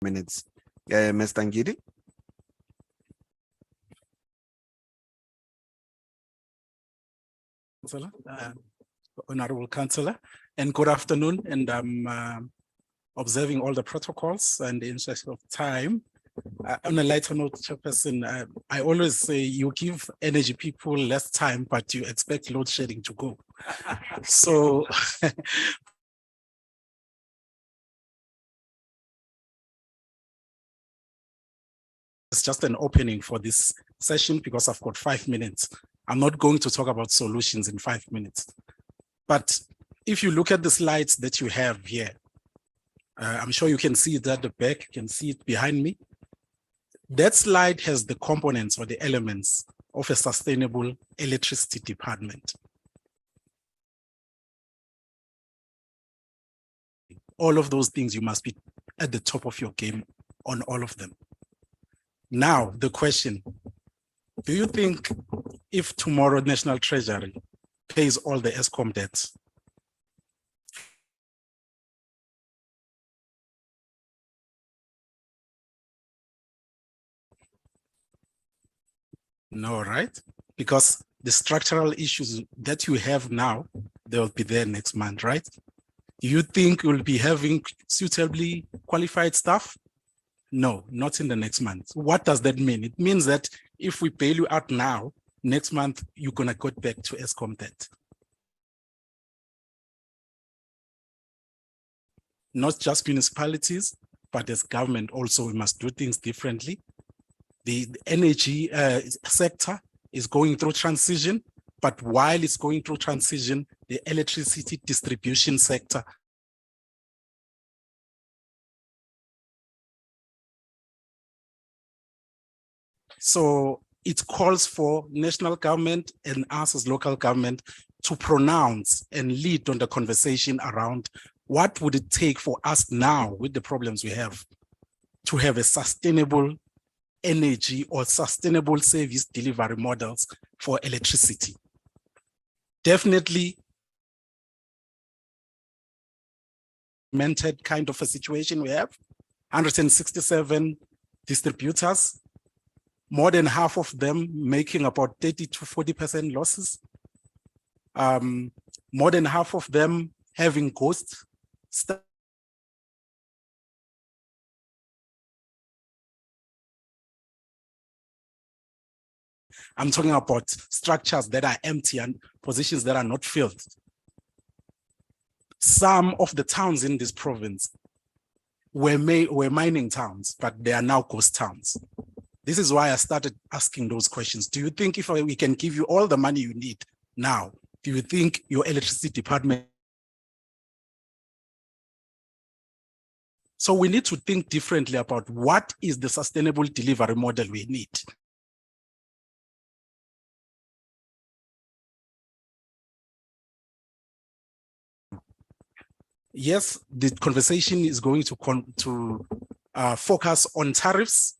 Minutes. Mr. Ngidi? Honorable Councillor, and good afternoon. And I'm observing all the protocols and in interest of time. On a lighter note, Chairperson, I always say you give energy people less time, but you expect load shedding to go. So it's just an opening for this session because I've got 5 minutes. I'm not going to talk about solutions in 5 minutes. But if you look at the slides that you have here, I'm sure you can see it at the back, you can see it behind me. That slide has the components or the elements of a sustainable electricity department. All of those things, you must be at the top of your game on all of them. Now, the question, do you think if tomorrow National Treasury pays all the ESCOM debts, no, right? Because the structural issues that you have now, they'll be there next month, right? Do you think you'll be having suitably qualified staff? No, not in the next month. What does that mean? It means that if we bail you out now, next month, you're gonna go back to ESCOM debt. Not just municipalities, but as government also, we must do things differently. The energy sector is going through transition, but while it's going through transition, the electricity distribution sector so it calls for national government and us as local government to pronounce and lead on the conversation around what would it take for us now with the problems we have to have a sustainable energy or sustainable service delivery models for electricity. Definitely mentored kind of a situation we have, 167 distributors, more than half of them making about 30 to 40% losses. More than half of them having ghost staff. I'm talking about structures that are empty and positions that are not filled. Some of the towns in this province were mining towns, but they are now ghost towns. This is why I started asking those questions. Do you think if we can give you all the money you need now, do you think your electricity department? So we need to think differently about what is the sustainable delivery model we need. Yes, the conversation is going to focus on tariffs,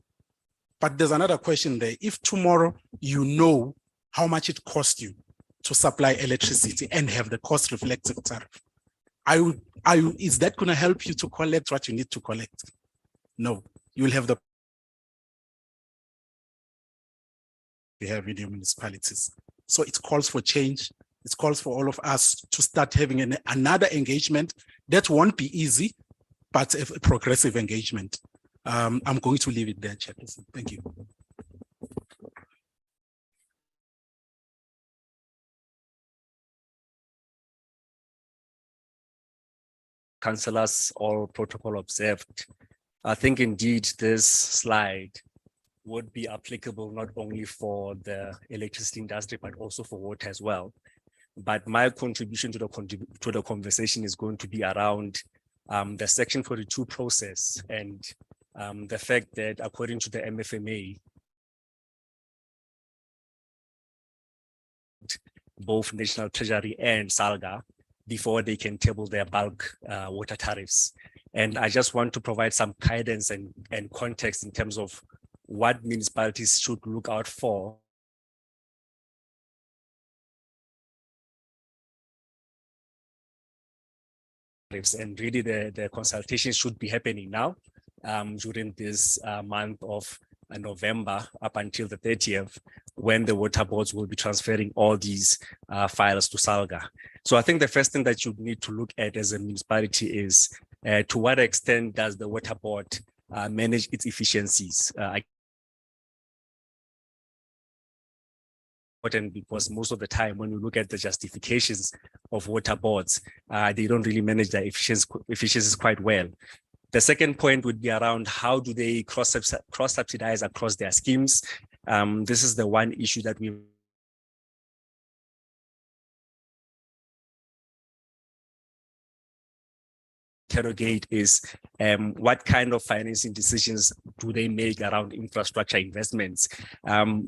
but there's another question there. If tomorrow you know how much it costs you to supply electricity and have the cost reflective tariff, is that going to help you to collect what you need to collect? No, you will have the we have in your municipalities. So it calls for change. It calls for all of us to start having another engagement that won't be easy, but a progressive engagement. I'm going to leave it there, Chairperson. Thank you. Councillors, all protocol observed. I think indeed this slide would be applicable not only for the electricity industry, but also for water as well. But my contribution to the conversation is going to be around the Section 42 process and the fact that according to the MFMA, both National Treasury and Salga before they can table their bulk water tariffs. And I just want to provide some guidance and context in terms of what municipalities should look out for and really the consultation should be happening now. during this month of November up until the 30th, when the water boards will be transferring all these files to Salga. So I think the first thing that you need to look at as a municipality is to what extent does the water board manage its efficiencies? Because most of the time when you look at the justifications of water boards, they don't really manage their efficiencies quite well. The second point would be around how do they cross-subsidize across their schemes. This is the one issue that we interrogate is what kind of financing decisions do they make around infrastructure investments?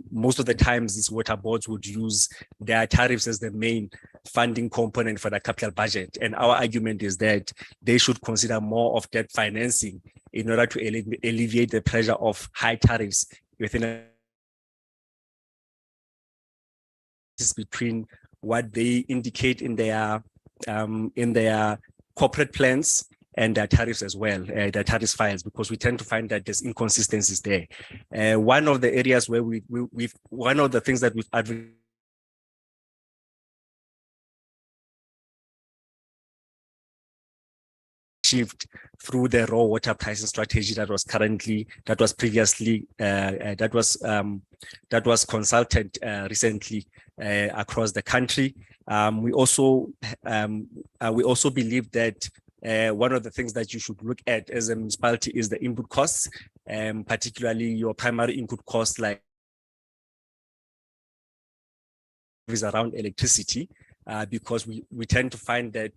Most of the times these water boards would use their tariffs as the main funding component for the capital budget. And our argument is that they should consider more of debt financing in order to alleviate the pressure of high tariffs within between what they indicate in their corporate plans and their tariffs as well, their tariff files, because we tend to find that there's inconsistencies there. One of the areas where one of the things that we've advocated achieved through the raw water pricing strategy that was consulted recently across the country. We also believe that one of the things that you should look at as a municipality is the input costs, particularly your primary input costs, like is around electricity, because we tend to find that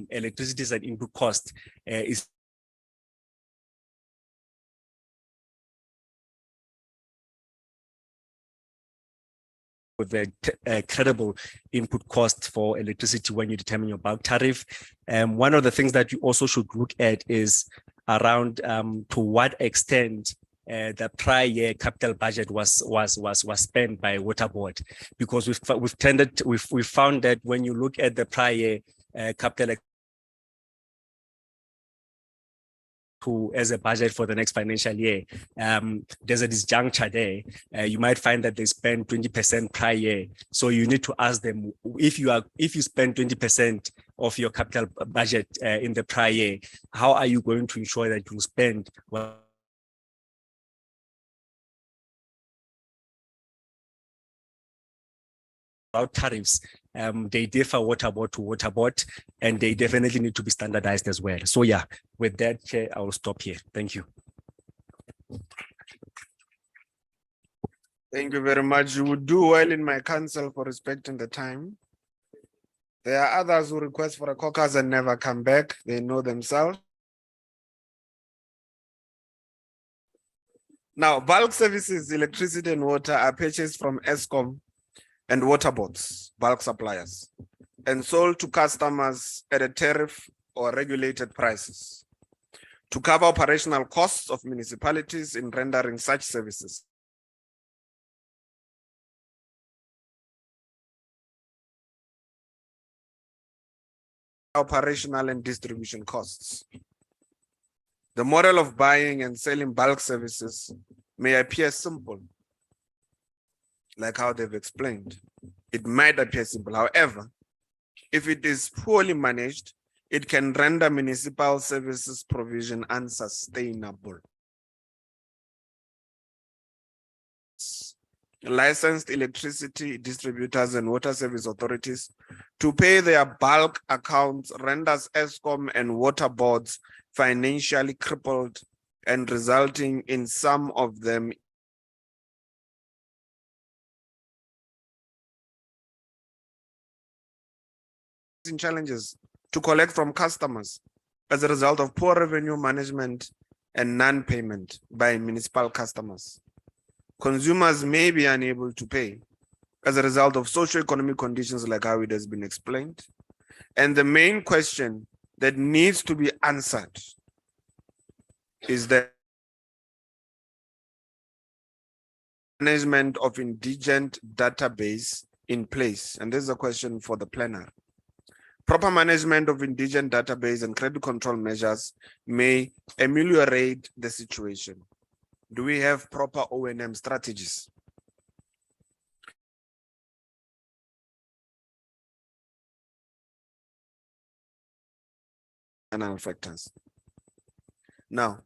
electricity as an input cost is with a credible input cost for electricity when you determine your bulk tariff. One of the things that you also should look at is around to what extent the prior year capital budget was spent by water board, because we've found that when you look at the prior year capital as a budget for the next financial year, there's a disjuncture there. You might find that they spend 20% prior year. So you need to ask them, if you spend 20% of your capital budget in the prior year, how are you going to ensure that you spend well about tariffs? They differ water board to water board, and they definitely need to be standardized as well. So yeah, with that, Chair, I will stop here. Thank you. Thank you very much. You would do well in my council for respecting the time. There are others who request for a caucus and never come back. They know themselves. Now, bulk services, electricity and water are purchased from Eskom and water boards, bulk suppliers, and sold to customers at a tariff or regulated prices to cover operational costs of municipalities in rendering such services. Operational and distribution costs. The model of buying and selling bulk services may appear simple, like how they've explained. It might appear simple. However, if it is poorly managed, it can render municipal services provision unsustainable. Licensed electricity distributors and water service authorities to pay their bulk accounts renders Eskom and water boards financially crippled and resulting in some of them in challenges to collect from customers as a result of poor revenue management and non-payment by municipal customers. Consumers may be unable to pay as a result of socioeconomic conditions like how it has been explained. And the main question that needs to be answered is the management of indigent database in place. And this is a question for the plenary. Proper management of indigent database and credit control measures may ameliorate the situation. Do we have proper O&M strategies? And factors. Now,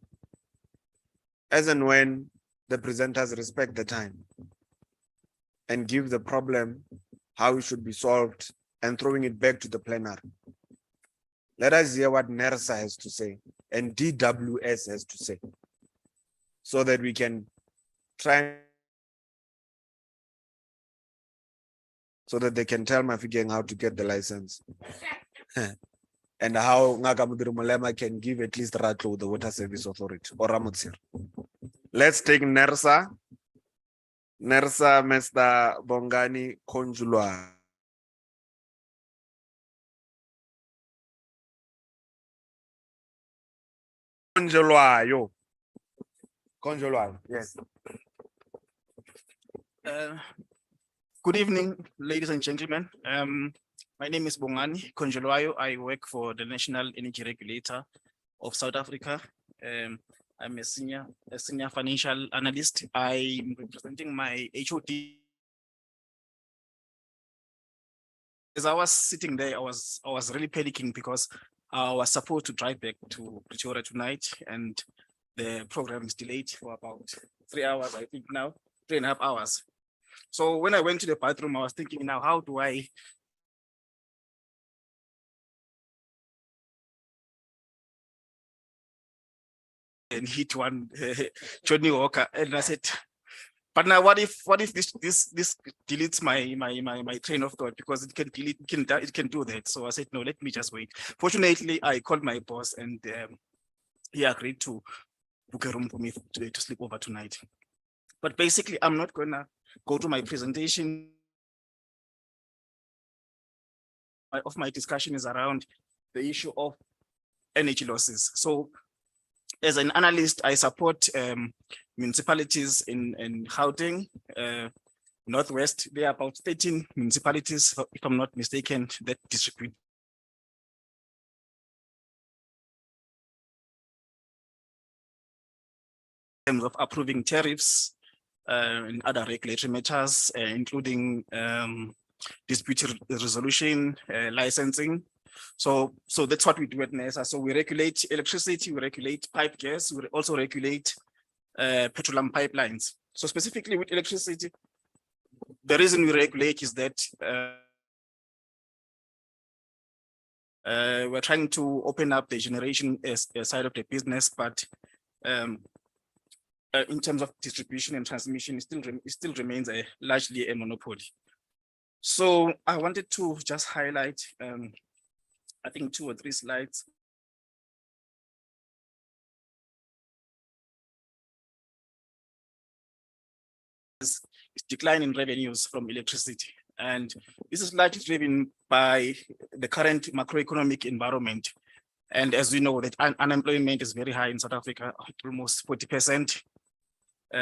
as and when the presenters respect the time and give the problem how it should be solved and throwing it back to the plenary. Let us hear what NERSA has to say and DWS has to say so that we can try so that they can tell Mafeking how to get the license and how Ngaka Mudiri Molema can give at least Ratlo the Water Service Authority or Ramotsir. Let's take NERSA. NERSA, Mr. Bongani Konjulwa. Konjulwayo. Konjulwayo, yes. Good evening, ladies and gentlemen. My name is Bongani Konjolwayo. I work for the National Energy Regulator of South Africa. I'm a senior financial analyst. I'm representing my HOD. As I was sitting there, I was really panicking because I was supposed to drive back to Pretoria tonight, and the program is delayed for about 3 hours, I think now, 3.5 hours. So when I went to the bathroom, I was thinking, now, how do I and hit one Johnny Walker? And I said, but now what if this deletes my train of thought, because it can delete, it can do that. So I said, no, let me just wait. Fortunately, I called my boss and he agreed to book a room for me to sleep over tonight. But basically, I'm not gonna go to my presentation. Of my discussion is around the issue of energy losses. So as an analyst, I support municipalities in Gauteng, Northwest. There are about 13 municipalities, if I'm not mistaken, that distribute in terms of approving tariffs and other regulatory matters, including dispute resolution, licensing. So that's what we do at NERSA. So we regulate electricity, we regulate pipe gas, we also regulate petroleum pipelines. So specifically with electricity, the reason we regulate is that we're trying to open up the generation side of the business, but in terms of distribution and transmission, it still remains largely a monopoly. So I wanted to just highlight, I think 2 or 3 slides. It's decline in revenues from electricity. And this is largely driven by the current macroeconomic environment. And as we know, that unemployment is very high in South Africa, almost 40%. We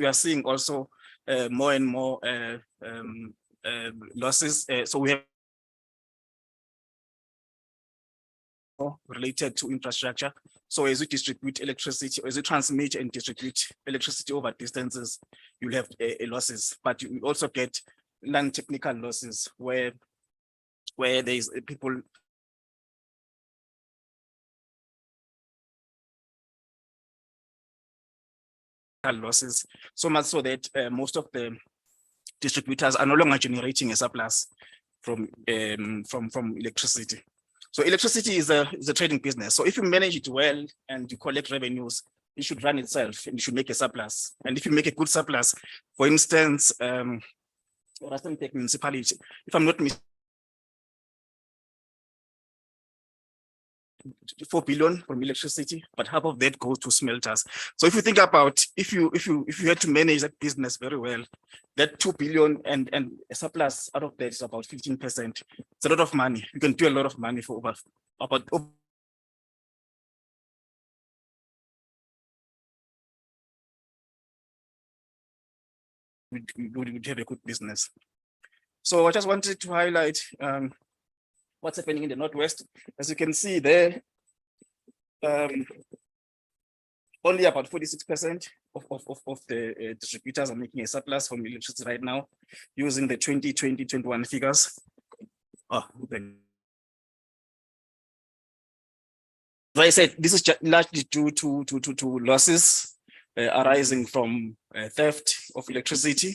are seeing also more and more losses. So we have related to infrastructure. So as you distribute electricity, as you transmit and distribute electricity over distances, you'll have losses, but you also get non-technical losses where there's people losses, so much so that most of the distributors are no longer generating a surplus from electricity. So electricity is a trading business. So if you manage it well and you collect revenues, it should run itself and you should make a surplus. And if you make a good surplus, for instance, Rustenburg municipality, if I'm not mistaken, 4 billion from electricity, but half of that goes to smelters. So if you think about, if you had to manage that business very well, that 2 billion and a surplus out of that is about 15%. It's a lot of money. You can do a lot of money for about we would have a good business. So I just wanted to highlight what's happening in the Northwest. As you can see there, only about 46% of the distributors are making a surplus from electricity right now, using the 2020-21 figures. As I said, this is largely due to losses arising from theft of electricity.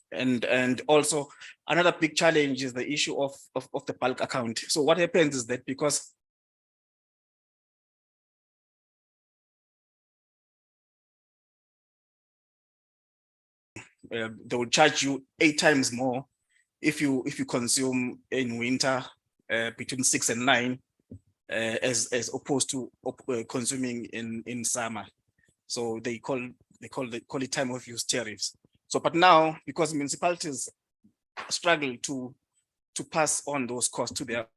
And also another big challenge is the issue of the bulk account. So what happens is that because they will charge you 8 times more if you consume in winter between 6 and 9 as opposed to consuming in summer. So they call it time of use tariffs. So but now, because municipalities struggle to pass on those costs to their